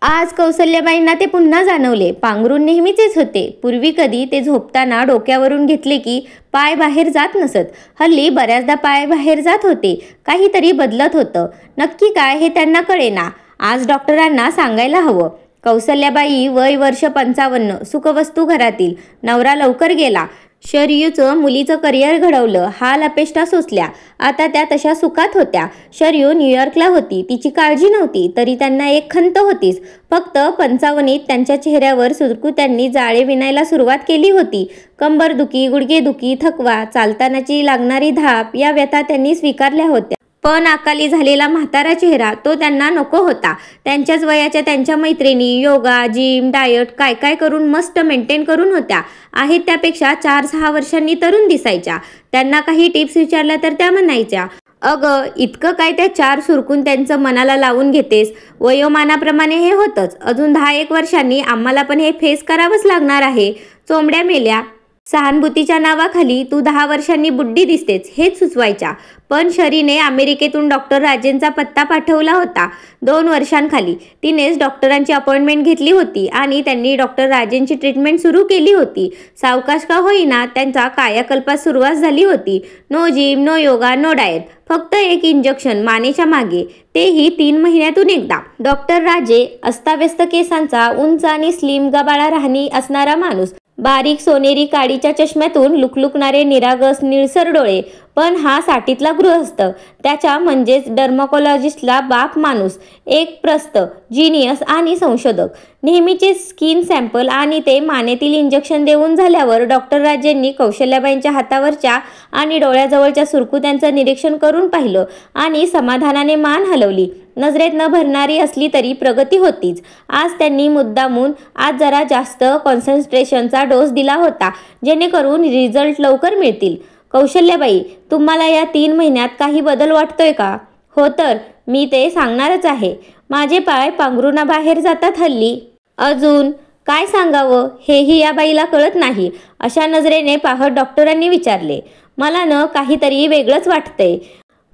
आज कौसल्याबाईंना ते पुन्हा जाणवले. पांघरूण नेहमीचेच होते. पूर्वी कधी ते झोपताना डोक्यावरून घेतले की पाय बाहेर जात नसत. हल्ली बऱ्याचदा पाय बाहेर जात होते. काहीतरी बदलत होतं. नक्की काय हे त्यांना कळेना. आज डॉक्टरांना सांगायला हवं. कौसल्याबाई वय वर्ष 55, सुखवस्तू घरातील. नवरा लवकर गेला. शरयूचं मुलीचं करिअर घडवलं. हाल अपेष्टा सोसल्या. आता त्या तशा सुखात होत्या. शरयू न्यूयॉर्कला होती. तिची काळजी नव्हती. तरी त्यांना एक खंत होतीच. फक्त 55वीत त्यांच्या चेहऱ्यावर सुरकुत्यांनी जाळे विणायला सुरुवात केली होती. कंबरदुखी, गुडघेदुखी, थकवा, चालतानाची लागणारी धाप या व्यथा त्यांनी स्वीकारल्या होत्या. पण अकाली झालेला म्हातारा चेहरा तो त्यांना नको होता. त्यांच्याच वयाच्या त्यांच्या मैत्रिणी योगा, जिम, डाएट काय काय करून मस्त मेंटेन करून होत्या. आहेत त्यापेक्षा 4-6 वर्षांनी तरुण दिसायच्या. त्यांना काही टिप्स विचारल्या तर त्या म्हणायच्या, अगं इतकं काय त्या 4 सुरकून त्यांचं मनाला लावून घेतेस. वयोमानाप्रमाणे हे होतंच. अजून 10-1 वर्षांनी आम्हाला पण हे फेस करावंच लागणार आहे. चोंबड्या मेल्या. सहानुभूतीच्या नावाखाली तू 10 वर्षांनी बुड्डी दिसतेच हेच सुचवायच्या. पण शरीने अमेरिकेतून डॉक्टर राजेंचा पत्ता पाठवला होता. 2 वर्षांखाली तिनेच डॉक्टरांची अपॉइंटमेंट घेतली होती आणि त्यांनी डॉक्टर राजेंची ट्रीटमेंट सुरू केली होती. सावकाश का होईना त्यांचा कायाकल्पास सुरुवात झाली होती. No gym, no yoga, no diet. फक्त एक इंजेक्शन मानेच्या मागे, तेही 3 महिन्यातून एकदा. डॉक्टर राजे अस्ताव्यस्त केसांचा, उंच आणि स्लिम गबाळा राहणी असणारा माणूस. बारीक सोनेरी काडीच्या चष्म्यातून लुकलुकणारे निरागस निळसर डोळे. पण हा साठीतला गृहस्थ. त्याच्या म्हणजेच डर्मॅकोलॉजिस्टला बाप माणूस. एक प्रस्त, जिनियस आणि संशोधक. नेहमीचे स्किन सॅम्पल आणि ते मानेतील इंजेक्शन देऊन झाल्यावर डॉक्टर राजेंनी कौशल्याबाईंच्या हातावरच्या आणि डोळ्याजवळच्या सुरकुत्यांचं निरीक्षण करून पाहिलं आणि समाधानाने मान हलवली. नजरेत न भरणारी असली तरी प्रगती होतीच. आज त्यांनी मुद्दामून आज जरा जास्त कॉन्सन्ट्रेशनचा डोस दिला होता जेणेकरून रिझल्ट लवकर मिळतील. कौशल्याबाई, तुम्हाला या 3 महिन्यात काही बदल वाटतोय का? हो तर मी ते सांगणारच आहे. माझे पाय पांघरुणाबाहेर जातात हल्ली. अजून काय सांगावं हेही या बाईला कळत नाही. अशा नजरेने पाहत डॉक्टरांनी विचारले, मला न काहीतरी वेगळंच वाटतंय.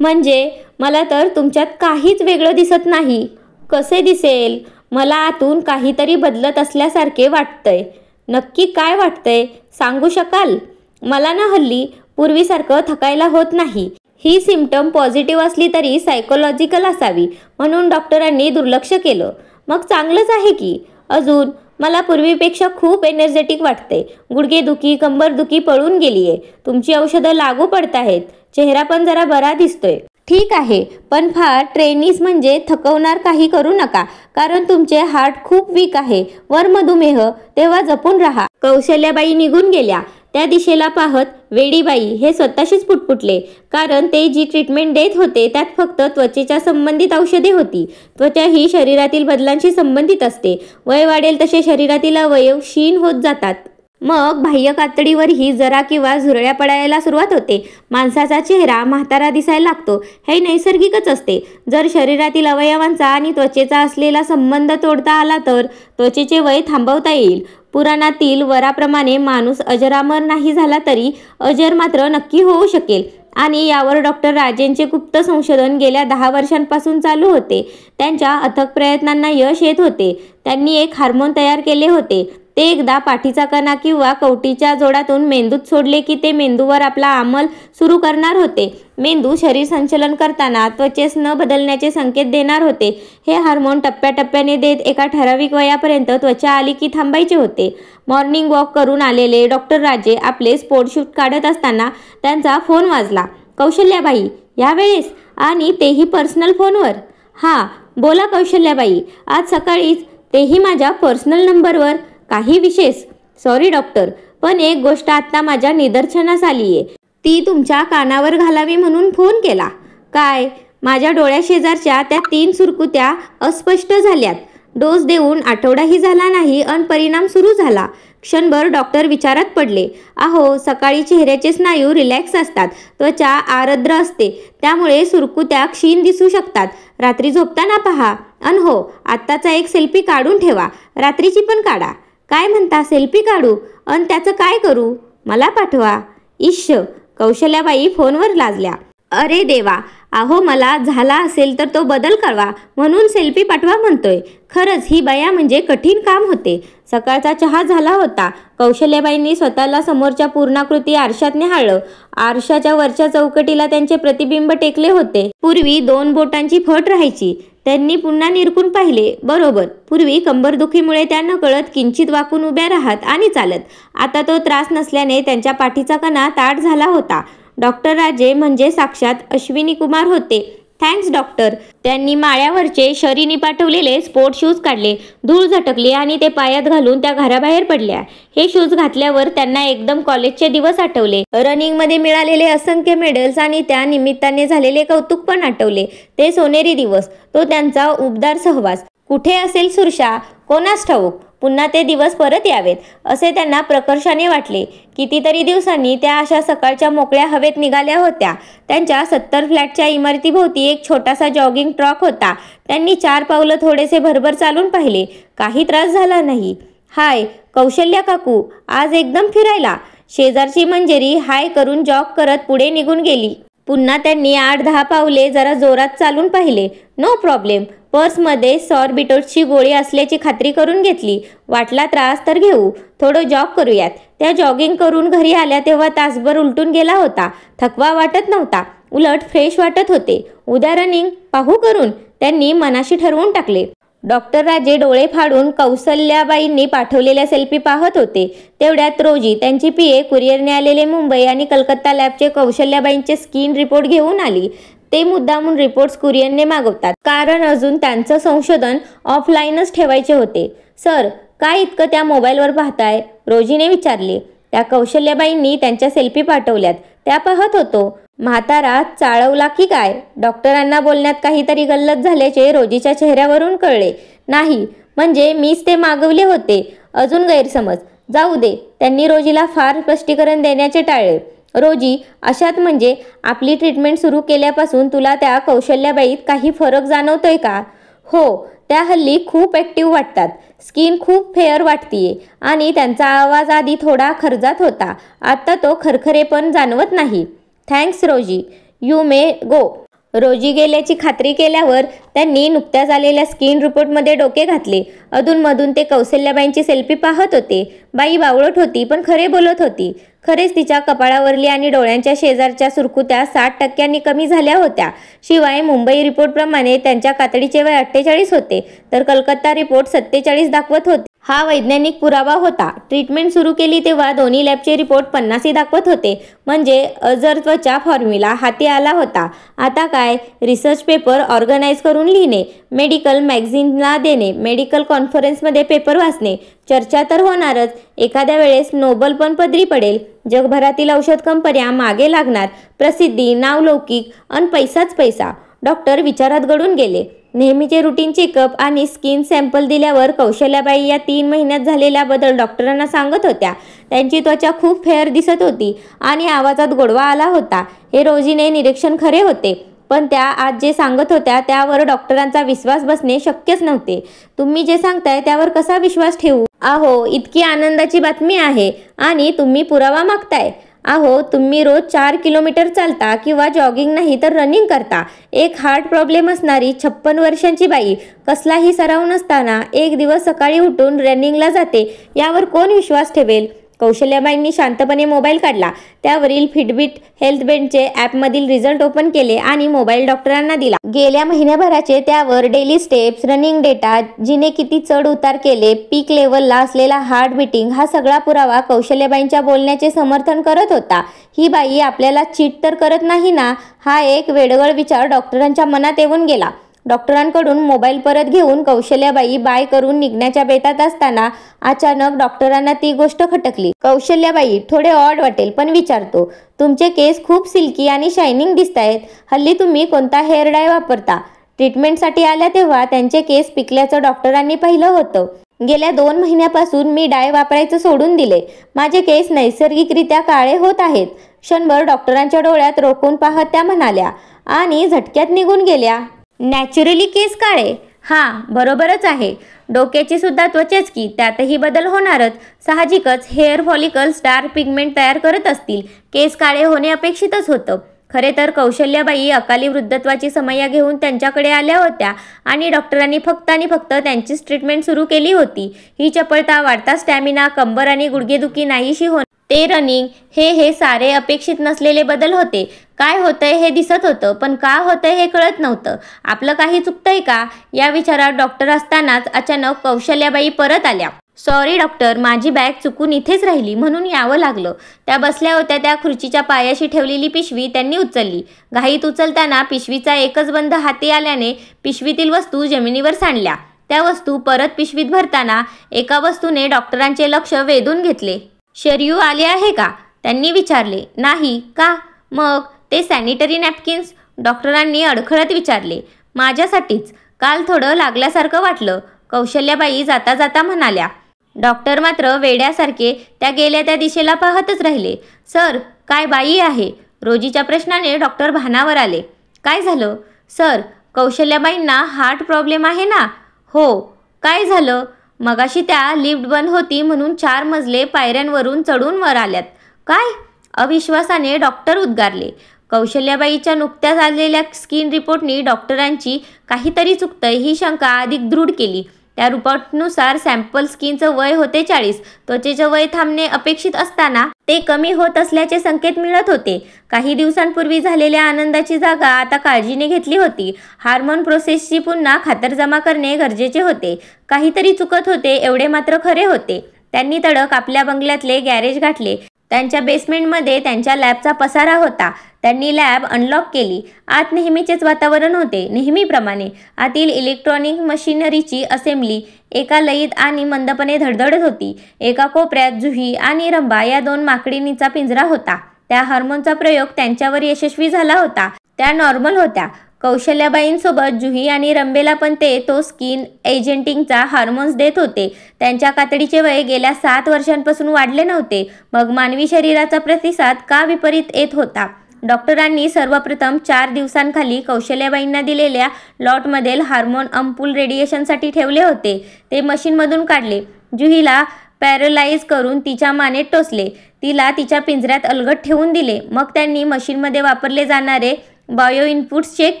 म्हणजे मला तर तुमच्यात काहीच वेगळं दिसत नाही. कसे दिसेल? मला आतून काहीतरी बदलत असल्यासारखे वाटतंय. नक्की काय वाटतंय सांगू शकाल? मला ना हल्ली पूर्वीसारखं थकायला होत नाही. ही सिम्पटम पॉझिटिव्ह असली तरी सायकोलॉजिकल असावी म्हणून डॉक्टरांनी दुर्लक्ष केलं. मग चांगलंच आहे की. अजून मला पूर्वीपेक्षा खूप एनर्जेटिक वाटते. गुडघेदुखी, कंबरदुखी पळून गेलीये. तुमची औषधं लागू पडत आहेत. चेहरा पण जरा बरा दिसतोय. ठीक आहे, पण फार ट्रेनिस म्हणजे थकवणार काही करू नका, कारण तुमचे हार्ट खूप वीक आहे. वर मधुमेह, तेव्हा जपून राहा. कौशल्याबाई निघून गेल्या. त्या दिशेला पाहत वेडीबाई हे स्वतःशीच पुटपुटले, कारण ते जी ट्रीटमेंट देत होते त्यात फक्त त्वचेच्या संबंधित औषधे होती. त्वचा ही शरीरातील बदलांशी संबंधित असते. वय वाढेल तसे शरीरातील अवयव क्षीण होत जातात. मग बाह्य कातडीवरही जरा किंवा झुरळ्या पडायला सुरुवात होते. माणसाचा चेहरा म्हातारा दिसायला लागतो. हे नैसर्गिकच असते. जर शरीरातील अवयवांचा आणि त्वचेचा असलेला संबंध तोडता आला तर त्वचेचे वय थांबवता येईल. पुराणातील वराप्रमाणे माणूस अजरामर नाही झाला तरी अजर मात्र नक्की होऊ शकेल. आणि यावर डॉक्टर राजेंचे गुप्त संशोधन गेल्या 10 वर्षांपासून चालू होते. त्यांच्या अथक प्रयत्नांना यश येत होते. त्यांनी एक हार्मोन तयार केले होते. ते एकदा पाठीचा कणा किंवा कवटीच्या जोडातून मेंदूत सोडले की ते मेंदूवर आपला अंमल सुरू करणार होते. मेंदू शरीर संचलन करताना त्वचेस न बदलण्याचे संकेत देणार होते. हे हार्मोन टप्प्याटप्प्याने देत एका ठराविक वयापर्यंत त्वचा आली की थांबायचे होते. मॉर्निंग वॉक करून आलेले डॉक्टर राजे आपले स्पोर्ट शूट काढत असताना त्यांचा फोन वाजला. कौशल्याबाई, यावेळेस? आणि तेही पर्सनल फोनवर? हां, बोला कौशल्याबाई. आज सकाळीच, तेही माझ्या पर्सनल नंबरवर. काही विशेष? सॉरी डॉक्टर, पण एक गोष्ट आत्ता माझ्या निदर्शनास आलीये. ती तुमच्या कानावर घालावी म्हणून फोन केला. काय? माझ्या डोळ्याशेजारच्या त्या 3 सुरकुत्या अस्पष्ट झाल्यात. डोस देऊन आठवडाही झाला नाही अन परिणाम सुरू झाला. क्षणभर डॉक्टर विचारात पडले. अहो, सकाळी चेहऱ्याचे स्नायू रिलॅक्स असतात. त्वचा आर्द्र असते. त्यामुळे सुरकुत्या क्षीण दिसू शकतात. रात्री झोपताना पहा. अन हो, आत्ताचा एक सेल्फी काढून ठेवा. रात्रीची पण काढा. काय म्हणता, सेल्फी काढू? अन त्याचं काय करू? मला पाठवा. इश्श, कौशल्याबाई फोनवर लाजल्या. अरे देवा, अहो मला झाला असेल तर तो बदल कळवा म्हणून सेल्फी पाठवा म्हणतोय. खरंच ही बया म्हणजे कठीण काम होते. सकाळचा चहा झाला होता. कौशल्याबाईंनी स्वतःला समोरच्या पूर्णाकृती आरशात निहाळलं. आरशाच्या वरच्या चौकटीला त्यांचे प्रतिबिंब टेकले होते. पूर्वी 2 बोटांची फट राहायची. त्यांनी पुन्हा निरखून पाहिले. बरोबर, पूर्वी कंबरदुखीमुळे त्या नकळत किंचित वाकून उभ्या राहत आणि चालत. आता तो त्रास नसल्याने त्यांच्या पाठीचा कणा ताठ झाला होता. डॉक्टर राजे म्हणजे साक्षात अश्विनी कुमार होते. Thanks doctor. त्यांनी माळ्यावरचे शरीनी पाठवलेले स्पोर्ट शूज काढले. धूळ झटकली आणि ते पायात घालून त्या घराबाहेर पडल्या. हे शूज घातल्यावर त्यांना एकदम कॉलेजचे दिवस आठवले. रनिंगमध्ये मिळालेले असंख्य मेडल्स आणि त्या निमित्ताने झालेले कौतुक पण आठवले. ते सोनेरी दिवस, तो त्यांचा उबदार सहवास. कुठे असेल सुरशा, कोणास ठाऊक. पुन्हा ते दिवस परत यावेत असे त्यांना प्रकर्षाने वाटले. कितीतरी दिवसांनी त्या अशा सकाळच्या मोकळ्या हवेत निघाल्या होत्या. त्यांच्या 70 फ्लॅटच्या इमारतीभोवती एक छोटासा जॉगिंग ट्रॅक होता. त्यांनी 4 पावलं थोडेसे भरभर चालून पाहिले. काही त्रास झाला नाही. हाय कौशल्या काकू, आज एकदम फिरायला. शेजारची मंजेरी हाय करून जॉग करत पुढे निघून गेली. पुन्हा त्यांनी 8-10 पावले जरा जोरात चालून पाहिले. No problem. पर्समध्ये सॉर्बिटोजची गोळी असल्याची खात्री करून घेतली. वाटला त्रास तर घेऊ, थोडं जॉग करूयात. त्या जॉगिंग करून घरी आल्या तेव्हा तासभर उलटून गेला होता. थकवा वाटत नव्हता, उलट फ्रेश वाटत होते. उद्या रनिंग पाहू करून त्यांनी मनाशी ठरवून टाकले. डॉक्टर राजे डोळे फाडून कौशल्याबाईंनी पाठवलेल्या सेल्फी पाहत होते. तेवढ्यात रोजी त्यांची पीए कुरिअरने आलेले मुंबई आणि कलकत्ता लॅबचे कौशल्याबाईंचे स्किन रिपोर्ट घेऊन आली. ते मुद्दामून रिपोर्ट्स कुरिअरने मागवतात, कारण अजून त्यांचं संशोधन ऑफलाईनच ठेवायचे होते. सर, काय इतकं त्या मोबाईलवर पाहताय? रोजीने विचारले. त्या कौशल्याबाईंनी त्यांच्या सेल्फी पाठवल्यात, त्या पाहत होतो. म्हातारा चाळवला की काय? डॉक्टरांना बोलण्यात काहीतरी गल्लत झाल्याचे रोजीच्या चेहऱ्यावरून कळले. नाही, म्हणजे मीच ते मागवले होते. अजून गैरसमज. जाऊ दे. त्यांनी रोजीला फार स्पष्टीकरण देण्याचे टाळले. रोजी, अशात म्हणजे आपली ट्रीटमेंट सुरू केल्यापासून तुला त्या कौशल्याबाईत काही फरक जाणवतोय का? हो, त्या हल्ली खूप ॲक्टिव्ह वाटतात. स्किन खूप फेअर वाटतीये आणि त्यांचा आवाज आधी थोडा खर्जात होता. आता तो खरखरे पण जाणवत नाही. थँक्स रोजी, यू मे गो. रोजी गेल्याची खात्री केल्यावर त्यांनी नुकत्याच आलेल्या स्किन रिपोर्टमध्ये डोके घातले. अधूनमधून ते कौशल्याबाईंची सेल्फी पाहत होते. बाई बावळट होती पण खरे बोलत होती. खरेच तिच्या कपाळावरली आणि डोळ्यांच्या शेजारच्या सुरकुत्या 60% कमी झाल्या होत्या. शिवाय मुंबई रिपोर्टप्रमाणे त्यांच्या कातडीचे वय 48 होते, तर कलकत्ता रिपोर्ट 47 दाखवत होते. हा वैज्ञानिक पुरावा होता. ट्रीटमेंट सुरू केली तेव्हा दोन्ही लॅबचे रिपोर्ट 50 दाखवत होते. म्हणजे अजर त्वचा फॉर्म्युला हाती आला होता. आता काय? रिसर्च पेपर ऑर्गनाईज करून लिहिणे, मेडिकल मॅगझिनला देणे, मेडिकल कॉन्फरन्समध्ये पेपर वाचणे. चर्चा तर होणारच. एखाद्या वेळेस नोबल पण पदरी पडेल. जगभरातील औषध कंपन्या मागे लागणार. प्रसिद्धी, नावलौकिक अन पैसाच पैसा. डॉक्टर विचारात गळून गेले. नेहमीचे रुटीन चेकअप आणि स्किन सॅम्पल दिल्यावर कौशल्याबाई या 3 महिन्यात झालेला बदल डॉक्टरांना सांगत होत्या. त्यांची त्वचा खूप फेअर दिसत होती आणि आवाजात गोडवा आला होता. हे रोजीने निरीक्षण खरे होते, पण त्या आज जे सांगत होत्या त्यावर डॉक्टरांचा विश्वास बसणे शक्यच नव्हते. तुम्ही जे सांगताय त्यावर कसा विश्वास ठेवू? अहो, इतकी आनंदाची बातमी आहे आणि तुम्ही पुरावा मागताय. अहो, तुम्ही रोज 4 किलोमीटर चालता किंवा जॉगिंग नाही तर रनिंग करता. एक हार्ट प्रॉब्लेम असणारी 56 वर्षांची बाई कसलाही सराव नसताना एक दिवस सकाळी उठून रनिंगला जाते, यावर कोण विश्वास ठेवेल? कौशल्याबाईंनी शांतपणे मोबाईल काढला. त्यावरील फिटबिट हेल्थबँडचे ॲपमधील रिझल्ट ओपन केले आणि मोबाईल डॉक्टरांना दिला. गेल्या महिन्याभराचे त्यावर डेली स्टेप्स, रनिंग डेटा, जिने किती चढ उतार केले, पीक लेवलला असलेला हार्ट बिटिंग, हा सगळा पुरावा कौशल्याबाईंच्या बोलण्याचे समर्थन करत होता. ही बाई आपल्याला चीट तर करत नाही ना? हा एक वेडगळ विचार डॉक्टरांच्या मनात येऊन गेला. डॉक्टरांकडून मोबाईल परत घेऊन कौशल्याबाई बाय करून निघण्याच्या बेतात असताना अचानक डॉक्टरांना ती गोष्ट खटकली. कौशल्याबाई, थोडे ऑड वाटेल पण विचारतो, तुमचे केस खूप सिल्की आणि शायनिंग दिसतायत. हल्ली तुम्ही कोणता हेअर डाय वापरता? ट्रीटमेंटसाठी आल्या तेव्हा त्यांचे केस पिकल्याचं डॉक्टरांनी पाहिलं होतं. गेल्या 2 महिन्यापासून मी डाय वापरायचं सोडून दिले. माझे केस नैसर्गिकरित्या काळे होत आहेत. क्षणभर डॉक्टरांच्या डोळ्यात रोखून पाहत त्या म्हणाल्या आणि झटक्यात निघून गेल्या. नॅचरली केस काळे? हां, बरोबरच आहे. डोक्याची सुद्धा त्वचाच की, त्यातही बदल होणारच. साहजिकच हेअर फॉलिकल्स डार्क पिगमेंट तयार करत असतील. केस काळे होणे अपेक्षितच होतं. खरे तर कौशल्याबाई अकाली वृद्धत्वाची समस्या घेऊन त्यांच्याकडे आल्या होत्या आणि डॉक्टरांनी फक्त आणि फक्त त्यांचीच ट्रीटमेंट सुरू केली होती. ही चपळता, वाढता स्टॅमिना, कंबर आणि गुडघेदुखी नाहीशी होणे, ते रनिंग, हे सारे अपेक्षित नसलेले बदल होते. काय होतंय हे दिसत होतं, पण का होतंय हे कळत नव्हतं. आपलं काही चुकतंय का या विचारात डॉक्टर असतानाच अचानक कौशल्याबाई परत आल्या. सॉरी डॉक्टर, माझी बॅग चुकून इथेच राहिली म्हणून यावं लागलं. त्या बसल्या होत्या त्या खुर्चीच्या पायाशी ठेवलेली पिशवी त्यांनी उचलली. घाईत उचलताना पिशवीचा एकच बंद हाती आल्याने पिशवीतील वस्तू जमिनीवर सांडल्या. त्या वस्तू परत पिशवीत भरताना एका वस्तूने डॉक्टरांचे लक्ष वेधून घेतले. शरयू आले आहे का त्यांनी विचारले. नाही का? मग ते सॅनिटरी नॅपकिन्स डॉक्टरांनी अडखळत विचारले. माझ्यासाठीच, काल थोडं लागल्यासारखं वाटलं, कौशल्याबाई जाता जाता म्हणाल्या. डॉक्टर मात्र वेड्यासारखे त्या गेल्या त्या दिशेला पाहतच राहिले. सर, काय बाई आहे? रोजीच्या प्रश्नाने डॉक्टर भानावर आले. काय झालं? सर, कौशल्याबाईंना हार्ट प्रॉब्लेम आहे ना. हो. काय झालं? मगाशी त्या लिफ्ट बंद होती म्हणून 4 मजले पायऱ्यांवरून चढून वर आल्यात. काय? अविश्वासाने डॉक्टर उद्गारले. कौशल्याबाईच्या नुकत्याच आलेल्या स्किन रिपोर्टनी डॉक्टरांची काहीतरी चुकतंय ही शंका अधिक दृढ केली. त्या रिपोर्टनुसार सॅम्पल स्किनचं वय होते 40. त्वचेचं वय थांबणे अपेक्षित असताना ते कमी होत असल्याचे संकेत मिळत होते. काही दिवसांपूर्वी झालेल्या आनंदाची जागा आता काळजीने घेतली होती. हार्मोन प्रोसेसची पुन्हा खातरजमा करणे गरजेचे होते. काहीतरी चुकत होते एवढे मात्र खरे होते. त्यांनी तडक आपल्या बंगल्यातले गॅरेज गाठले. त्यांच्या बेसमेंटमध्ये त्यांच्या लॅबचा पसारा होता. त्यांनी लॅब अनलॉक केली. आत नेहमीचेच वातावरण होते. नेहमीप्रमाणे आतील इलेक्ट्रॉनिक मशिनरीची असेंब्ली एका लयीत आणि मंदपणे धडधडत होती. एका कोपऱ्यात जुही आणि रंभा या 2 माकडिणीचा पिंजरा होता. त्या हार्मोनचा प्रयोग त्यांच्यावर यशस्वी झाला होता. त्या नॉर्मल होत्या. कौशल्याबाईंसोबत जुही आणि रंभेला पण तो स्किन एजेंटिंगचा हार्मोन्स देत होते. त्यांच्या कातडीचे वय गेल्या 7 वर्षांपासून वाढले नव्हते. मग मानवी शरीराचा प्रतिसाद का विपरीत येत होता? डॉक्टरांनी सर्वप्रथम 4 दिवसांखाली कौशल्याबाईंना दिलेल्या लॉटमधील हार्मोन अम्पूल रेडिएशनसाठी ठेवले होते. ते मशीनमधून काढले. जुहीला पॅरलाइज करून तिच्या मानेत टोचले. तिला तिच्या पिंजऱ्यात अलगद ठेवून दिले. मग त्यांनी मशीनमध्ये वापरले जाणारे बायो इनपुट्स चेक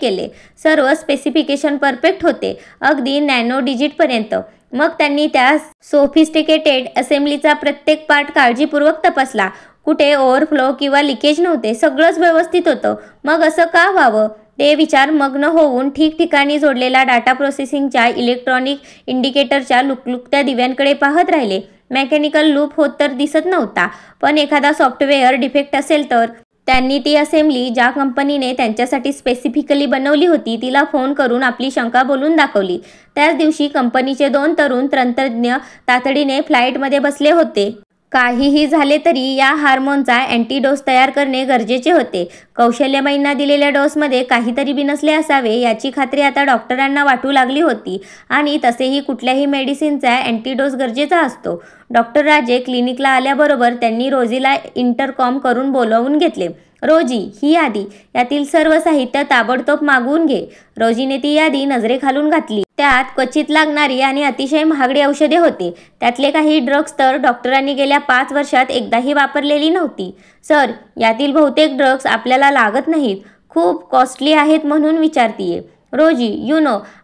केले. सर्व स्पेसिफिकेशन परफेक्ट होते, अगदी नॅनो डिजिटपर्यंत. मग त्यांनी त्या सोफिस्टिकेटेड असेंब्लीचा प्रत्येक पार्ट काळजीपूर्वक तपासला. कुठे ओव्हरफ्लो किंवा लिकेज नव्हते. सगळंच व्यवस्थित होतं. मग असं का व्हावं? ते विचार मग्न होऊन ठिकठिकाणी जोडलेल्या डाटा प्रोसेसिंगच्या इलेक्ट्रॉनिक इंडिकेटरच्या लुकलुकत्या दिव्यांकडे पाहत राहिले. मेकॅनिकल लूप होत तर दिसत नव्हता, पण एखादा सॉफ्टवेअर डिफेक्ट असेल तर? त्यांनी ती असेंब्ली ज्या कंपनीने त्यांच्यासाठी स्पेसिफिकली बनवली होती तिला फोन करून आपली शंका बोलून दाखवली. त्याच दिवशी कंपनीचे 2 तरुण तंत्रज्ञ तातडीने फ्लाईटमध्ये बसले होते. काहीही झाले तरी या हार्मोनचा अँटीडोस तयार करणे गरजेचे होते. कौशल्याबाईंना दिलेल्या डोसमध्ये काहीतरी बिनसले असावे याची खात्री आता डॉक्टरांना वाटू लागली होती. आणि तसेही कुठल्याही मेडिसिनचा अँटीडोस गरजेचा असतो. डॉक्टर राजे क्लिनिकला आल्याबरोबर त्यांनी रोजीला इंटरकॉम करून बोलावून घेतले. रोजी, ही यादी, यातील सर्व साहित्य ताबडतोब मागवून घे. रोजीने ती यादी नजरेखालून घातली. त्यात क्वचित लागणारी आणि अतिशय महागडी औषधे होती. त्यातले काही ड्रग्ज तर डॉक्टरांनी गेल्या 5 वर्षात एकदाही वापरलेली नव्हती. सर, यातील बहुतेक ड्रग्ज आपल्याला लागत नाहीत, खूप कॉस्टली आहेत म्हणून विचारतीये. रोजी,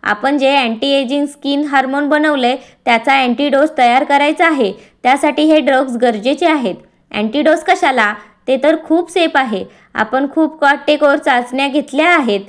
आपण जे अँटी एजिंग स्किन हार्मोन बनवलंय त्याचा अँटीडोस तयार करायचा आहे. त्यासाठी हे ड्रग्ज गरजेचे आहेत. अँटीडोस कशाला? ते तर खूप सेफ आहे. आपण खूप काटेकोर चाचण्या घेतल्या आहेत.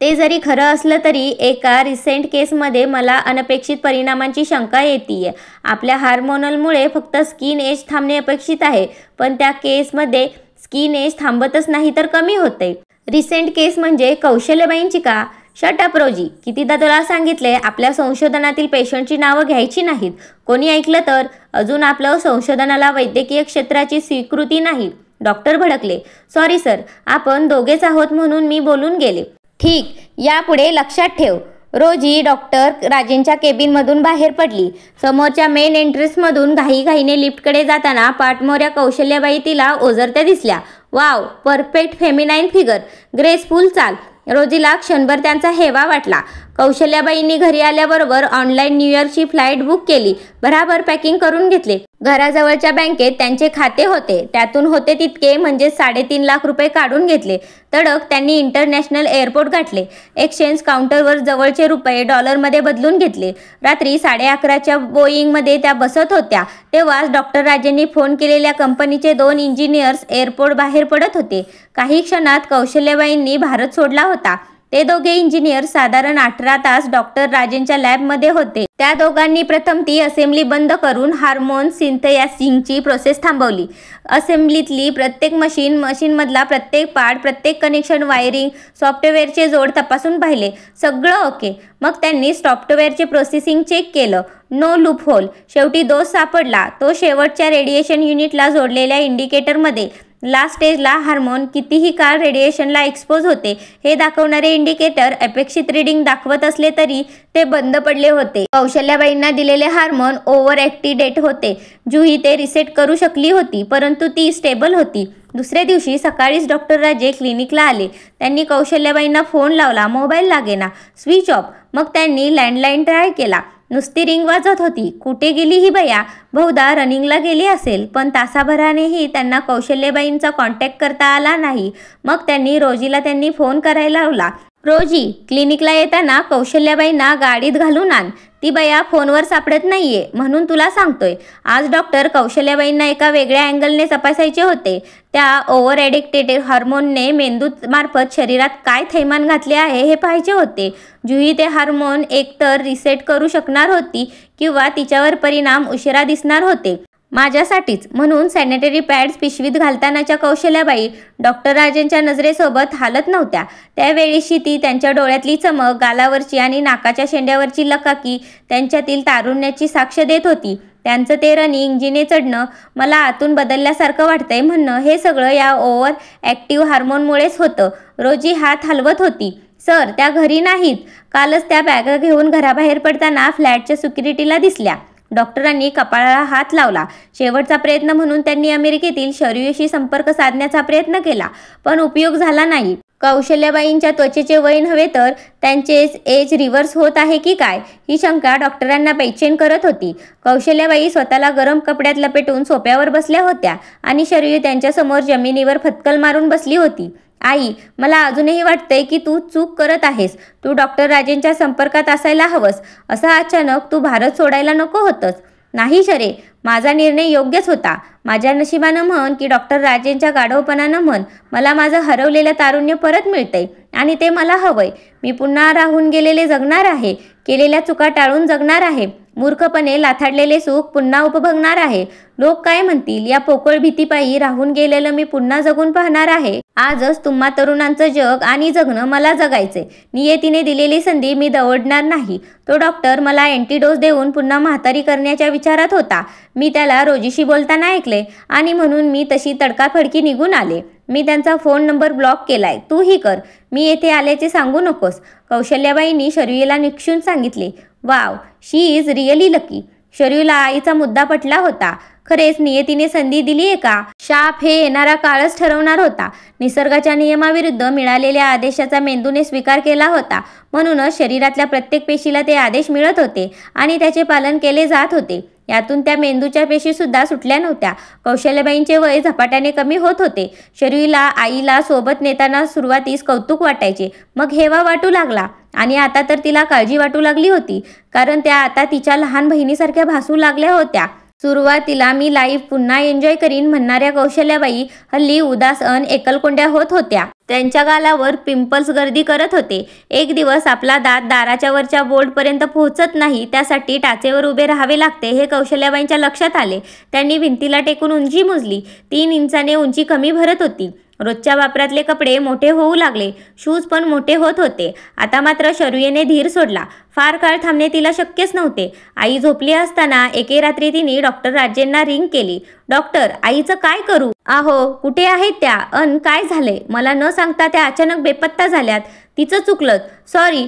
ते जरी खरं असलं तरी एका रिसेंट केसमध्ये मला अनपेक्षित परिणामांची शंका येतीये. आपल्या हार्मोनलमुळे फक्त स्किन एज थांबणे अपेक्षित आहे, पण त्या केसमध्ये स्किन एज थांबतच नाही तर कमी होते. रिसेंट केस म्हणजे कौशल्याबाईंची का? शट अप रोजी, कितीदा तुला सांगितले आपल्या संशोधनातील पेशंटची नावं घ्यायची नाहीत. कोणी ऐकलं तर? अजून आपलं संशोधनाला वैद्यकीय क्षेत्राची स्वीकृती नाही. डॉक्टर भडकले. सॉरी सर, आपण दोघेच आहोत म्हणून मी बोलून गेले. ठीक, यापुढे लक्षात ठेव. रोजी डॉक्टर राजेंच्या केबिनमधून बाहेर पडली. समोरच्या मेन एंट्रन्समधून घाईघाईने लिफ्टकडे जाताना पाठमोऱ्या कौशल्याबाई तिला ओझरत्या दिसल्या. Wow, perfect feminine figure, graceful चाल. रोजीला क्षणभर त्यांचा हेवा वाटला. कौशल्याबाईंनी घरी आल्याबरोबर ऑनलाईन न्यूयॉर्कची फ्लाईट बुक केली. भराभर पॅकिंग करून घेतले. घराजवळच्या बँकेत त्यांचे खाते होते. त्यातून होते तितके म्हणजे 3.5 लाख रुपये काढून घेतले. तडक त्यांनी इंटरनॅशनल एअरपोर्ट गाठले. एक्सचेंज काउंटरवर जवळचे रुपये डॉलरमध्ये बदलून घेतले. रात्री 11:30च्या बोईंगमध्ये त्या बसत होत्या तेव्हाच डॉक्टर राजेंनी फोन केलेल्या कंपनीचे 2 इंजिनियर्स एअरपोर्ट बाहेर पडत होते. काही क्षणात कौशल्याबाईंनी भारत सोडला होता. ते दोघे इंजिनियर साधारण 18 तास डॉक्टर राजेंच्या लॅबमध्ये होते. त्या दोघांनी प्रथम ती असेंब्ली बंद करून हार्मोन सिंथेसायझिंगची प्रोसेस थांबवली. असेंब्लीतली प्रत्येक मशीनमधला प्रत्येक पार्ट, प्रत्येक कनेक्शन, वायरिंग, सॉफ्टवेअरचे जोड तपासून पाहिले. सगळं ओके. मग त्यांनी सॉफ्टवेअरचे प्रोसेसिंग चेक केलं. No loophole. शेवटी दोष सापडला. तो शेवटच्या रेडिएशन युनिटला जोडलेल्या इंडिकेटरमध्ये. लास्ट स्टेजला हार्मोन कितीही काळ रेडिएशनला एक्सपोज होते हे दाखवणारे इंडिकेटर अपेक्षित रीडिंग दाखवत असले तरी ते बंद पडले होते. कौशल्याबाईंना दिलेले हार्मोन ओव्हर ॲक्टिव्हेट होते. जुही ते रिसेट करू शकली होती, परंतु ती स्टेबल होती. दुसऱ्या दिवशी सकाळीच डॉक्टर राजे क्लिनिकला आले. त्यांनी कौशल्याबाईंना फोन लावला. मोबाईल लागेना, स्विच ऑफ. मग त्यांनी लँडलाईन ट्राय केला. नुसती रिंग वाजत होती. कुठे गेली ही बया? बहुधा रनिंगला गेली असेल. पण तासाभरानेही त्यांना कौशल्याबाईंचा कॉन्टॅक्ट करता आला नाही. मग रोजीला फोन करायला लावला. रोजी, क्लिनिकला येताना कौशल्याबाईंना गाडीत घालून आण. ती बया फोनवर सापडत नाहीये म्हणून तुला सांगतोय. आज डॉक्टर कौशल्याबाईंना एका वेगळ्या अँगलने तपासायचे होते. त्या ओव्हर ॲडिक्टेड हार्मोनने मेंदूमार्फत शरीरात काय थैमान घातले आहे हे पाहायचे होते. जुही ते हार्मोन एकतर रिसेट करू शकणार होती किंवा तिच्यावर परिणाम उशिरा दिसणार होते. माझ्यासाठीच. म्हणून सॅनिटरी पॅड्स पिशवीत घालतानाच्या कौशल्याबाई डॉक्टर राजेंच्या नजरेसोबत हालत नव्हत्या. त्यावेळीशी ती त्यांच्या डोळ्यातली चमक, गालावरची आणि नाकाच्या शेंड्यावरची लकाकी त्यांच्यातील तारुण्याची साक्ष देत होती. त्यांचं ते रनिंग, जिने चढणं, मला आतून बदलल्यासारखं वाटतंय म्हणणं, हे सगळं या ओव्हर ॲक्टिव्ह हार्मोनमुळेच होतं. रोजी हात हलवत होती. सर, त्या घरी नाहीत. कालच त्या बॅगा घेऊन घराबाहेर पडताना फ्लॅटच्या सिक्युरिटीला दिसल्या. डॉक्टरांनी कपाळाला हात लावला. शेवटचा प्रयत्न म्हणून त्यांनी अमेरिकेतील शरीराशी संपर्क साधण्याचा प्रयत्न केला, पण उपयोग झाला नाही. कौशल्याबाईंच्या त्वचेचे वय नव्हे तर त्यांचेच एज रिव्हर्स होत आहे की काय, ही शंका डॉक्टरांना बेचैन करत होती. कौशल्याबाई स्वतःला गरम कपड्यात लपेटून सोफ्यावर बसल्या होत्या आणि शरीर त्यांच्यासमोर जमिनीवर फटकल मारून बसली होती. आई, मला अजूनही वाटतंय की तू चूक करत आहेस. तू डॉक्टर राजेंच्या संपर्कात असायला हवंस. असं अचानक तू भारत सोडायला नको होतंस. नाही शरे, माझा निर्णय योग्यच होता. माझ्या नशिबानं म्हण की डॉक्टर राजेंच्या गाढवपणानं म्हण, मला माझं हरवलेलं तारुण्य परत मिळतंय आणि ते मला हवंय. मी पुन्हा राहून गेलेले जगणार आहे. केलेल्या चुका टाळून जगणार आहे. मूर्खपणे लाथाडलेले सुख पुन्हा उपभोगणार आहे. लोक काय म्हणतील या पोकळ भीतीपायी राहून गेलेलं मी पुन्हा जगून पाहणार आहे. आजच तुम्हा तरुणांचं जग आणि जगणं मला जगायचंय. नियतीने दिलेली संधी मी दवडणार नाही. तो डॉक्टर मला अँटीडोस देऊन पुन्हा म्हातारी करण्याच्या विचारात होता. मी त्याला रोजीशी बोलताना ऐकले आणि म्हणून मी तशी तडकाफडकी निघून आले. मी त्यांचा फोन नंबर ब्लॉक केलाय. तूही कर. मी येथे आल्याचे सांगू नकोस. कौशल्याबाईंनी शर्यूला निक्षून सांगितले. Wow, she is really lucky. शर्यूला आईचा मुद्दा पटला होता. खरेच नियतीने संधी दिली आहे का? शाप हे येणारा काळच ठरवणार होता. निसर्गाच्या नियमाविरुद्ध मिळालेल्या आदेशाचा मेंदूने स्वीकार केला होता. म्हणूनच शरीरातल्या प्रत्येक पेशीला ते आदेश मिळत होते आणि त्याचे पालन केले जात होते. यातून त्या मेंदूच्या पेशीसुद्धा सुटल्या नव्हत्या. कौशल्याबाईंचे वय झपाट्याने कमी होत होते. शर्यूला आईला सोबत नेताना सुरुवातीस कौतुक वाटायचे, मग हेवा वाटू लागला आणि आता तर तिला काळजी वाटू लागली होती, कारण त्या आता तिच्या लहान बहिणीसारख्या भासू लागल्या होत्या. सुरुवातीला मी लाईफ पुन्हा एन्जॉय करीन म्हणणाऱ्या कौशल्याबाई हल्ली उदास एकलकोंड्या होत होत्या. त्यांच्या गालावर पिंपल्स गर्दी करत होते. एक दिवस आपला दात दाराच्या वरच्या बोर्डपर्यंत पोहोचत नाही, त्यासाठी टाचेवर उभे राहावे लागते हे कौशल्याबाईंच्या लक्षात आले. त्यांनी भिंतीला टेकून उंची मोजली. 3 इंचाने उंची कमी भरत होती. रोजच्या वापरातले कपडे मोठे होऊ लागले. शूज पण मोठे होत होते. आता मात्र शर्यूने धीर सोडला. फार काळ थांबणे तिला शक्यच नव्हते. आई झोपली असताना एके रात्री तिने डॉक्टर राजेंना रिंग केली. डॉक्टर, आईचं काय करू? आहो, कुठे आहेत त्या? काय झाले? मला न सांगता त्या अचानक बेपत्ता झाल्यात. तिचं चुकलंच. सॉरी,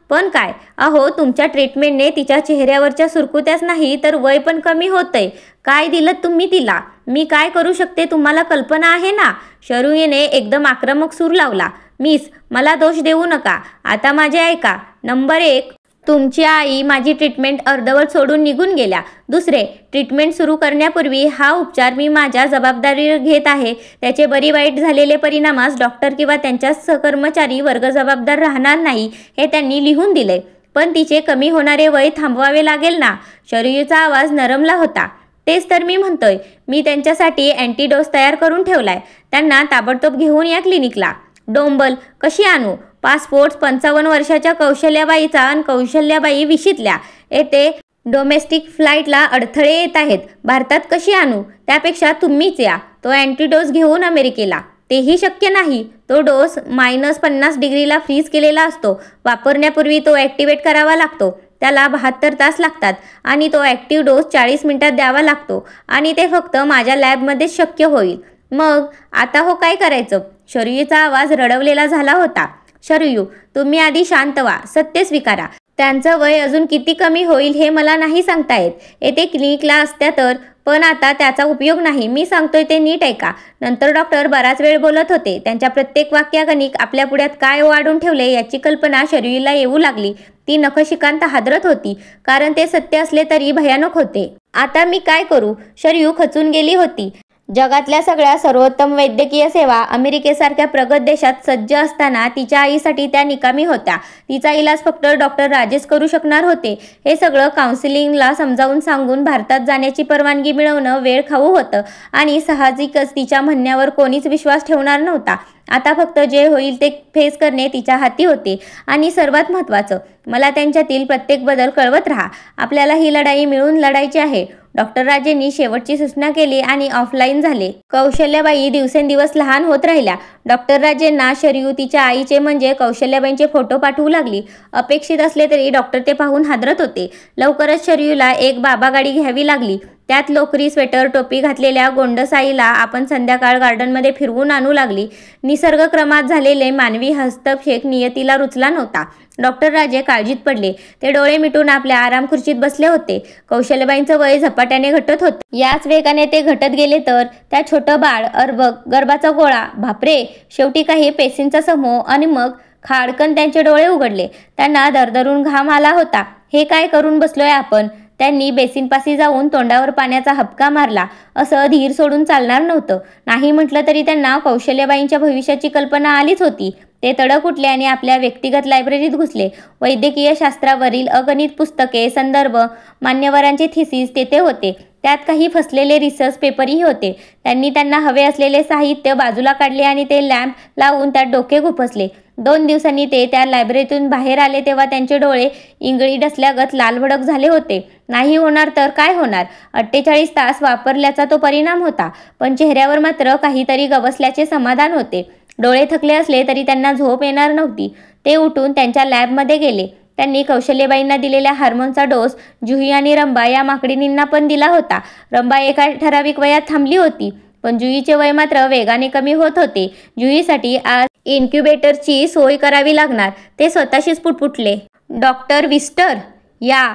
पण काय? अहो, तुमच्या ट्रीटमेंटने तिच्या चेहऱ्यावरच्या सुरकुत्याच नाही तर वय पण कमी होतंय. काय दिलं तुम्ही तिला? मी काय करू शकते तुम्हाला कल्पना आहे ना? शर्यूने एकदम आक्रमक सूर लावला. मिस, मला दोष देऊ नका. आता माझे ऐका. नंबर 1, तुमची आई माझी ट्रीटमेंट अर्धवट सोडून निघून गेल्या. दुसरे, ट्रीटमेंट सुरू करण्यापूर्वी हा उपचार मी माझ्या जबाबदारीवर घेत आहे. त्याचे बरी वाईट झालेले परिणामास डॉक्टर किंवा त्यांच्या सहकर्मचारी वर्ग जबाबदार राहणार नाही हे त्यांनी लिहून दिले. पण तिचे कमी होणारे वय थांबवावे लागेल ना. शरयूचा आवाज नरमला होता. तेच तर मी म्हणतोय. मी त्यांच्यासाठी अँटीडोस तयार करून ठेवलाय. त्यांना ताबडतोब घेऊन या क्लिनिकला. डोंबल, कशी आणू? पासपोर्ट 55 वर्षाच्या कौशल्याबाईचा आणि कौशल्याबाई विशीतल्या. येथे डोमेस्टिक फ्लाईटला अडथळे येत आहेत. भारतात कशी आणू? त्यापेक्षा तुम्हीच या. तो अँटीडोस घेऊन अमेरिकेला. तेही शक्य नाही. तो डोस -50 डिग्रीला फ्रीज केलेला असतो. वापरण्यापूर्वी तो ॲक्टिवेट करावा लागतो. त्याला 72 तास लागतात आणि तो ॲक्टिव्ह डोस 40 मिनिटात द्यावा लागतो आणि ते फक्त माझ्या लॅबमध्येच शक्य होईल. मग आता हो काय करायचं? शरयूचा आवाज रडवलेला झाला होता. शरयू, तुम्ही आधी शांत व्हा. सत्य स्वीकारा. त्यांचं वय अजून किती कमी होईल हे मला नाही सांगता येत. येथे क्लिनिकला असत्या तर, पण आता त्याचा उपयोग नाही. मी सांगतोय ते नीट ऐका. नंतर डॉक्टर बराच वेळ बोलत होते. त्यांच्या प्रत्येक वाक्यागणिक आपल्या पुढ्यात काय वाढून ठेवले याची कल्पना शरयूला येऊ लागली. ती नखशिकांत हादरत होती, कारण ते सत्य असले तरी भयानक होते. आता मी काय करू? शरयू खचून गेली होती. जगातल्या सगळ्या सर्वोत्तम वैद्यकीय सेवा अमेरिकेसारख्या प्रगत देशात सज्ज असताना तिच्या आईसाठी त्या निकामी होत्या. तिचा इलाज फक्त डॉक्टर राजेश करू शकणार होते. हे सगळं काउन्सिलिंगला समजावून सांगून भारतात जाण्याची परवानगी मिळवणं वेळ खाऊ होतं आणि साहजिकच तिच्या म्हणण्यावर कोणीच विश्वास ठेवणार नव्हता. आता फक्त जे होईल ते फेस करणे तिच्या हाती होते. आणि सर्वात महत्त्वाचं, मला त्यांच्यातील प्रत्येक बदल कळवत राहा. आपल्याला ही लढाई मिळून लढायची आहे. डॉक्टर राजेंनी शेवटची सूचना केली आणि ऑफलाईन झाले. कौशल्याबाई दिवसेंदिवस लहान होत राहिल्या. डॉक्टर राजेंना शरयू तिच्या आईचे म्हणजे कौशल्याबाईंचे फोटो पाठवू लागली. अपेक्षित असले तरी डॉक्टर ते पाहून हादरत होते. लवकरच शरयूला एक बाबा गाडी घ्यावी लागली. त्यात लोकरी स्वेटर टोपी घातलेल्या गोंडसाईला आपण संध्याकाळ गार्डनमध्ये फिरवून आणू लागली. निसर्गक्रमात झालेले मानवी हस्तक्षेप नियतीला रुचला नव्हता. डॉक्टर राजे काळजीत पडले. ते डोळे मिटून आपल्या आराम खुर्चीत बसले होते. कौशल्याबाईंचं वय झपाट्याने घटत होतं. याच वेगाने ते घटत गेले तर त्या छोटं बाळ, अर्भक, गर्भाचा गोळा, भापरे, शेवटी काही पेशींचा समूह आणि मग खाडकन त्यांचे डोळे उघडले. त्यांना दरदरून घाम आला होता. हे काय करून बसलोय आपण? त्यांनी बेसिनपाशी जाऊन तोंडावर पाण्याचा हबका मारला. असं धीर सोडून चालणार नव्हतं. नाही म्हटलं तरी त्यांना कौशल्याबाईंच्या भविष्याची कल्पना आलीच होती. ते तडक उठले आणि आपल्या व्यक्तिगत लायब्ररीत घुसले. वैद्यकीय शास्त्रावरील अगणित पुस्तके, संदर्भ, मान्यवरांचे थिसीस तेथे होते. त्यात काही फसलेले रिसर्च पेपरही होते. त्यांना हवे असलेले साहित्य बाजूला काढले आणि ते लॅम्प लावून त्यात डोके खुपसले. 2 दिवसांनी ते त्या लायब्ररीतून बाहेर आले तेव्हा त्यांचे डोळे इंगळी डसल्यागत लालभडक झाले होते. नाही होणार तर काय होणार? 48 तास वापरल्याचा तो परिणाम होता. पण चेहऱ्यावर मात्र काहीतरी गवसल्याचे समाधान होते. डोळे थकले असले तरी त्यांना झोप येणार नव्हती. ते उठून त्यांच्या लॅबमध्ये गेले. त्यांनी कौशल्याबाईंना दिलेल्या हार्मोनचा डोस जुही आणि रंबा या माकडिणींना पण दिला होता. रंबा एका ठराविक वयात थांबली होती, पण जुहीचे वय मात्र वेगाने कमी होत होते. जुहीसाठी आज इन्क्युबेटरची सोय करावी लागणार. ते स्वतःशीच पुटपुटले. डॉक्टर विस्टर या.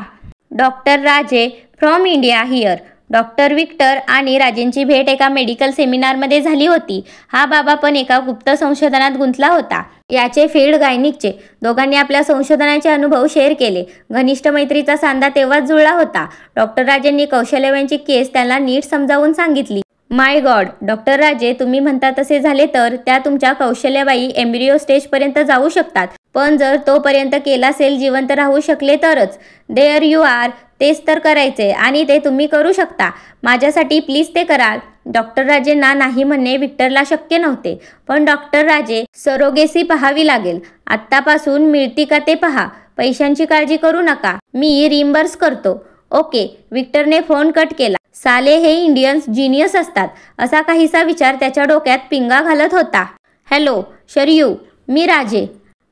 Doctor Raje from India here. Doctor Victor आणि राजेंची भेट एका मेडिकल सेमिनारमध्ये झाली होती. हा बाबा पण एका गुप्त संशोधनात गुंतला होता. याचे फील्ड गायनिकचे. दोघांनी आपल्या संशोधनाचे अनुभव शेअर केले. घनिष्ठ मैत्रीचा सांधा तेव्हाच जुळला होता. डॉक्टर राजेंनी कौशल्याबाईंची केस त्यांना नीट समजावून सांगितली. माय गॉड, डॉक्टर राजे, तुम्ही म्हणता तसे झाले तर त्या तुमच्या कौशल्याबाई एम्ब्रियो स्टेजपर्यंत जाऊ शकतात. पण जर तोपर्यंत केला सेल जिवंत राहू शकले तरच. There you are. तेच तर करायचे आणि ते तुम्ही करू शकता. माझ्यासाठी प्लीज ते कराल. डॉक्टर राजेंना नाही म्हणणे विक्टरला शक्य नव्हते. पण डॉक्टर राजे, सरोगेसी पाहावी लागेल. आत्तापासून मिळती का ते पहा. पैशांची काळजी करू नका. मी रिम्बर्स करतो. ओके. विक्टरने फोन कट केला. साले, हे इंडियन्स जिनियस असतात असा काहीसा विचार त्याच्या डोक्यात पिंगा घालत होता. हॅलो शरयू, मी राजे.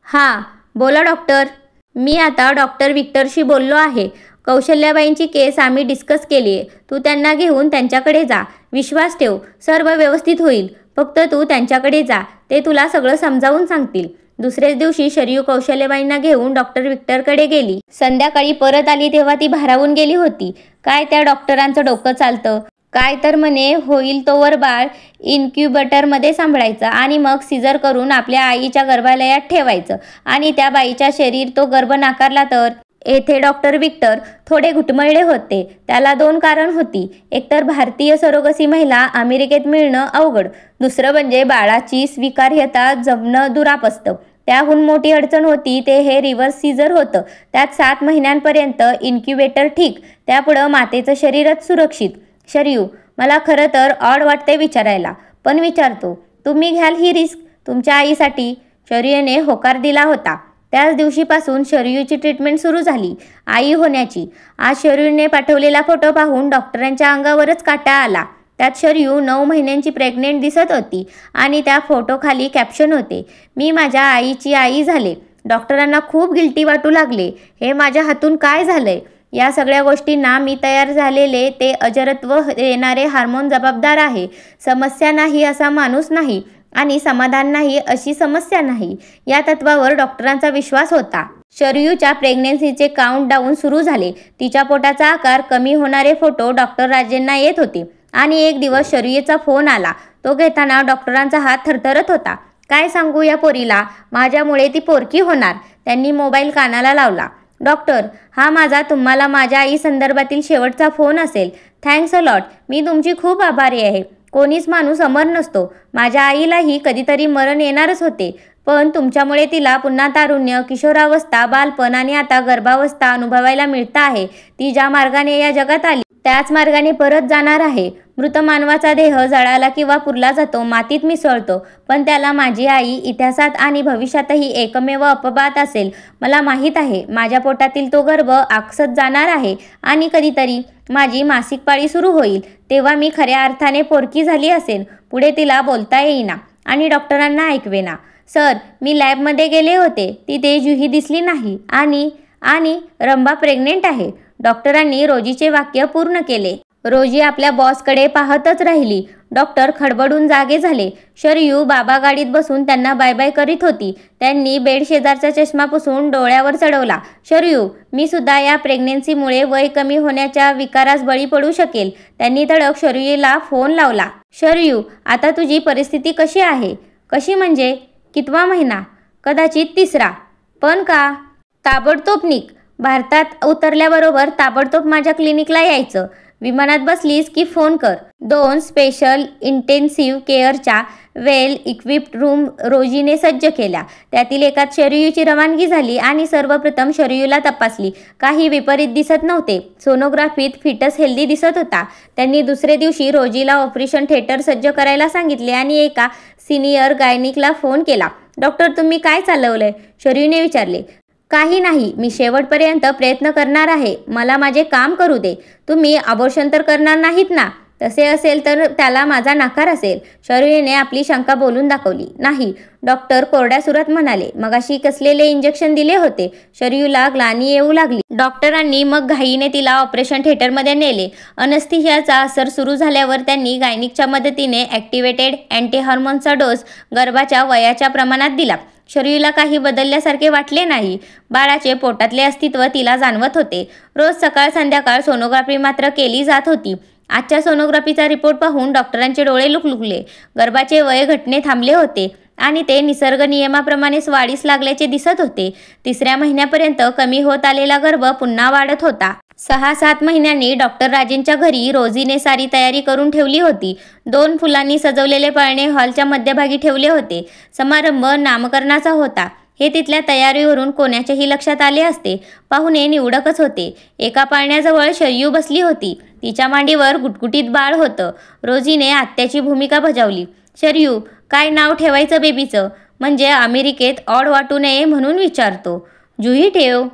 हां बोला डॉक्टर. मी आता डॉक्टर विक्टरशी बोललो आहे. कौशल्याबाईंची केस आम्ही डिस्कस केली आहे. तू त्यांना घेऊन त्यांच्याकडे जा. विश्वास ठेव, सर्व व्यवस्थित होईल. फक्त तू त्यांच्याकडे जा. ते तुला सगळं समजावून सांगतील. दुसऱ्याच दिवशी शरयू कौशल्याबाईंना घेऊन डॉक्टर विक्टरकडे गेली. संध्याकाळी परत आली तेव्हा ती भारावून गेली होती. काय त्या डॉक्टरांचं डोकं चालतं? काय तर म्हणे होईल तोवर बाळ इन्क्युबेटरमध्ये सांभाळायचं आणि मग सिजर करून आपल्या आईच्या गर्भालयात ठेवायचं आणि त्या बाईच्या शरीर तो गर्भ नाकारला तर. येथे डॉक्टर विक्टर थोडे घुटमळले होते. त्याला 2 कारण होती. एकतर भारतीय सरोगसी महिला अमेरिकेत मिळणं अवघड, दुसरं म्हणजे बाळाची स्वीकार्यता जमणं दुरापस्त. त्याहून मोठी अडचण होती ते हे रिव्हर्स सीझर होतं. त्यात 7 महिन्यांपर्यंत इन्क्युबेटर ठीक, त्यापुढं मातेचं शरीरच सुरक्षित. शरयू, मला खरं तर ऑड वाटते विचारायला, पण विचारतो. तुम्ही घ्याल ही रिस्क तुमच्या आईसाठी? शरयूने होकार दिला होता. त्याच दिवशीपासून शरयूची ट्रीटमेंट सुरू झाली, आई होण्याची. आज शरयूने पाठवलेला फोटो पाहून डॉक्टरांच्या अंगावरच काटा आला. त्यात शरयू 9 महिन्यांची प्रेग्नेंट दिसत होती आणि त्या फोटोखाली कॅप्शन होते, मी माझ्या आईची आई झाले. डॉक्टरांना खूप गिल्टी वाटू लागले. हे माझ्या हातून काय झालंय? या सगळ्या गोष्टींना मी तयार झालेले ते अजरत्व येणारे हार्मोन जबाबदार आहे. समस्या नाही असा माणूस नाही आणि समाधान नाही अशी समस्या नाही, या तत्वावर डॉक्टरांचा विश्वास होता. शरयूच्या प्रेग्नेन्सीचे काउंटडाऊन सुरू झाले. तिच्या पोटाचा आकार कमी होणारे फोटो डॉक्टर राजेंना येत होते आणि एक दिवस शरयूचा फोन आला. तो घेताना डॉक्टरांचा हात थरथरत होता. काय सांगू या पोरीला, माझ्यामुळे ती पोरकी होणार. त्यांनी मोबाईल कानाला लावला. डॉक्टर, हा माझा तुम्हाला माझ्या आई संदर्भातील शेवटचा फोन असेल. Thanks a lot. मी तुमची खूप आभारी आहे. कोणीच माणूस अमर नसतो. माझ्या आईलाही कधीतरी मरण येणारच होते, पण तुमच्यामुळे तिला पुन्हा तारुण्य, किशोरावस्था, बालपण आणि आता गर्भावस्था अनुभवायला मिळतं आहे. ती ज्या मार्गाने या जगात आली त्याच मार्गाने परत जाणार आहे. मृत मानवाचा देह जळाला किंवा पुरला जातो, मातीत मिसळतो, पण त्याला माझी आई इतिहासात आणि भविष्यातही एकमेव अपवाद असेल. मला माहीत आहे माझ्या पोटातील तो गर्भ आकसत जाणार आहे आणि कधीतरी माझी मासिक पाळी सुरू होईल तेव्हा मी खऱ्या अर्थाने पोरकी झाली असेल. पुढे तिला बोलता येईना आणि डॉक्टरांना ऐकवेना. सर, मी लॅबमध्ये गेले होते, तिथे जुही दिसली नाही आणि रंभा प्रेग्नेंट आहे. डॉक्टरांनी रोजीचे वाक्य पूर्ण केले. रोजी आपल्या बॉसकडे पाहतच राहिली. डॉक्टर खडबडून जागे झाले. शरयू बाबा गाडीत बसून त्यांना बाय बाय करीत होती. त्यांनी बेड शेजारचा चष्मा पुसून डोळ्यावर चढवला. शरयू, मी सुद्धा या प्रेग्नेन्सीमुळे वय कमी होण्याच्या विकारास बळी पडू शकेल. त्यांनी तडक शरयूला फोन लावला. शरयू, आता तुझी परिस्थिती कशी आहे? कशी म्हणजे? कितवा महिना? कदाचित 3रा. पण का? ताबडतोब निघ. भारतात उतरल्याबरोबर ताबडतोब माझ्या क्लिनिकला यायचं. विमानात बसलीस की फोन कर. 2 स्पेशल इंटेन्सिव्ह केअरच्या वेल इक्विप्ड रूम रोजीने सज्ज केल्या. त्यातील एकात शरयूची रवानगी झाली आणि सर्वप्रथम शरयूला तपासली. काही विपरीत दिसत नव्हते. सोनोग्राफीत फिटस हेल्दी दिसत होता. त्यांनी दुसरे दिवशी रोजीला ऑपरेशन थिएटर सज्ज करायला सांगितले आणि एका सिनियर गायनिकला फोन केला. डॉक्टर, तुम्ही काय चालवलंय? शरयूने विचारले. काही नाही, मी शेवटपर्यंत प्रयत्न करणार आहे. मला माझे काम करू दे. तुम्ही अबॉर्शन तर करणार नाहीत ना? तसे असेल तर त्याला माझा नकार असेल. शरयूने आपली शंका बोलून दाखवली. नाही, डॉक्टर कोरड्या सुरात म्हणाले. मगाशी कसलेले इंजेक्शन दिले होते? शरयूला ग्लानी येऊ लागली. डॉक्टरांनी मग घाईने तिला ऑपरेशन थिएटरमध्ये नेले. अनस्थीसियाचा असर सुरू झाल्यावर त्यांनी गायनिकच्या मदतीने ॲक्टिवेटेड अँटीहॉर्मोनचा डोस गर्भाच्या वयाच्या प्रमाणात दिला. शरयूला काही बदलल्यासारखे वाटले नाही. बाळाचे पोटातले अस्तित्व तिला जाणवत होते. रोज सकाळ संध्याकाळ सोनोग्राफी मात्र केली जात होती. आजच्या सोनोग्राफीचा रिपोर्ट पाहून डॉक्टरांचे डोळे लुकलुकले. गर्भाचे वय घटणे थांबले होते आणि ते निसर्ग नियमाप्रमाणेच वाढीस लागल्याचे दिसत होते. 3ऱ्या महिन्यापर्यंत कमी होत आलेला गर्भ पुन्हा वाढत होता. 6-7 महिन्यांनी डॉक्टर राजेंच्या घरी रोजीने सारी तयारी करून ठेवली होती. 2 फुलांनी सजवलेले पाळणे हॉलच्या मध्यभागी ठेवले होते. समारंभ नामकरणाचा होता. हे तिथल्या तयारीवरून कोणाच्याही लक्षात आले असते. पाहुणे निवडकच होते. एका पाळण्याजवळ शरयू बसली होती. तिच्या मांडीवर गुटगुटीत बाळ होतं. रोजीने आत्याची भूमिका बजावली. शरयू, काय नाव ठेवायचं बेबीचं? म्हणजे अमेरिकेत ऑड वाटू नये म्हणून विचारतो. जुही ठेव.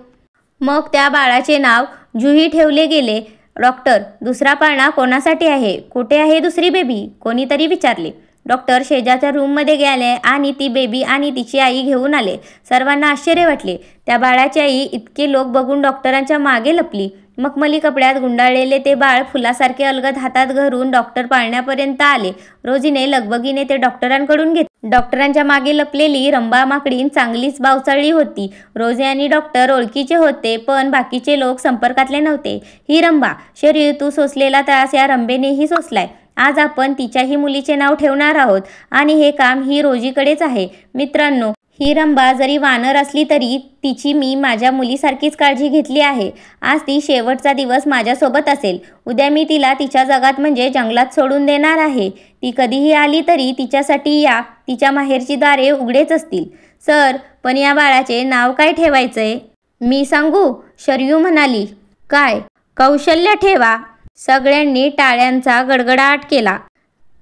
मग त्या बाळाचे नाव जुही ठेवले गेले. डॉक्टर, दुसरा पाळणा कोणासाठी आहे? कुठे आहे दुसरी बेबी? कोणीतरी विचारले. डॉक्टर शेजारच्या रूममध्ये गेले आणि ती बेबी आणि तिची आई घेऊन आले. सर्वांना आश्चर्य वाटले. त्या बाळाची आई इतके लोक बघून डॉक्टरांच्या मागे लपली. मखमली कपड्यात गुंडाळलेले ते बाळ फुलासारखे अलगद हातात धरून डॉक्टर पाळण्यापर्यंत आले. रोजीने लगबगीने ते डॉक्टरांकडून घेतले. डॉक्टरांच्या मागे लपलेली रंभा माकडीण चांगलीच बावचळली होती. रोजी आणि डॉक्टर ओळखीचे होते, पण बाकीचे लोक संपर्कातले नव्हते. ही रंभा, शरीर तू सोसलेला त्रास या रंभेनेही सोसलाय. आज आपण तिच्याही मुलीचे नाव ठेवणार आहोत आणि हे काम ही रोजीकडेच आहे. मित्रांनो, ही रंभा जरी वानर असली तरी तिची मी माझ्या मुलीसारखीच काळजी घेतली आहे. आज ती शेवटचा दिवस माझ्यासोबत असेल. उद्या मी तिला तिच्या जगात म्हणजे जंगलात सोडून देणार आहे. ती कधीही आली तरी तिच्यासाठी तिच्या माहेरची दारे उघडेच असतील. सर, पण या बाळाचे नाव काय ठेवायचंय? मी सांगू? शरयू म्हणाली. काय? कौशल्य ठेवा. सगळ्यांनी टाळ्यांचा गडगडाट केला.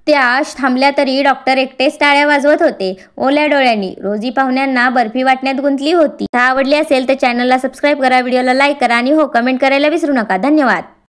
त्या थांबल्या तरी डॉक्टर एकटेच टाळ्या वाजवत होते, ओल्या डोळ्यांनी. रोजी पाहुण्यांना बर्फी वाटण्यात गुंतली होती. आवडली असेल तर चॅनलला सबस्क्राईब करा, व्हिडिओला लाईक करा आणि हो, कमेंट करायला विसरू नका. धन्यवाद.